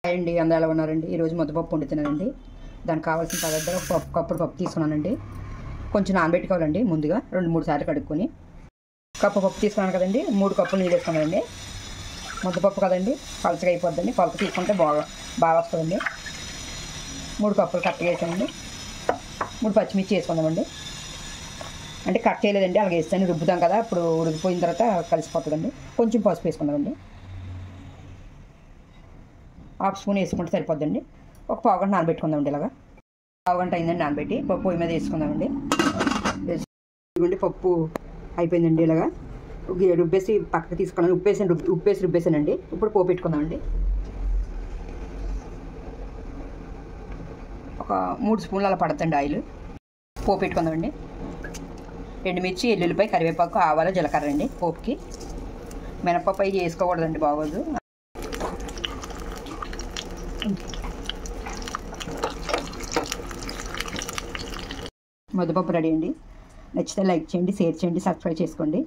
Hi అండి, అందరూ ఎలా ఉన్నారండి? ఈరోజు ముద్దపప్పు వండుతున్నానండి. దానికి కావాల్సిన పదార్థాలు ఒక కప్పు పప్పు తీసుకున్నానండి. కొంచెం నానబెట్టుకోవాలండి. ముందుగా 2-3 సార్లు కడుక్కొని కప్పు పప్పు తీసుకున్నాను కదండి. 3 కప్పులు నీళ్ళు వేసుకున్నానండి. ముద్దపప్పు కదండి, పలచగా అయిపోద్దండి. కొలత తీసుకుంటే బాగా వస్తుందండి. 3 కప్పులు కట్ వేసామండి. 3 పచ్చిమిర్చి వేసుకుందామండి. అంటే కట్ చేయలేదండి, అలాగే వేస్తాను. రుబ్బుతాం కదా, అప్పుడు ఉడికిపోయిన తర్వాత కలిసిపోతుందండి. కొంచెం పసుపు వేసుకుందామండి. 1/2 స్పూన్ వేసుకుంటే సరిపోద్దండి. ఒక పావుగంట నానబెట్టుకుందామండి. ఇలాగా పావుగంట అయిందండి నానబెట్టి. పప్పు పొయ్యి మీద వేసుకుందామండి. ఇదిగోండి పప్పు అయిపోయిందండి. ఇలాగా రుబ్బేసి పక్కకు తీసుకున్నాను. ఉప్పేసి రుబ్బేసానండి. ఇప్పుడు పోపు పెట్టుకుందామండి. ఒక 3 స్పూన్లు అలా పడుతుంది ఆయిల్. పోపు పెట్టుకుందామండి. ఎండుమిర్చి, ఎల్లుల్లిపాయ, కరివేపాకు, ఆవాలు, జీలకర్ర అండి పోపుకి. మినపప్పు అవి వేసుకోకూడదండి, బాగోదు. ముద్దపప్పు రెడీ అండి. నచ్చితే లైక్ చేయండి, షేర్ చేయండి, సబ్స్క్రైబ్ చేసుకోండి.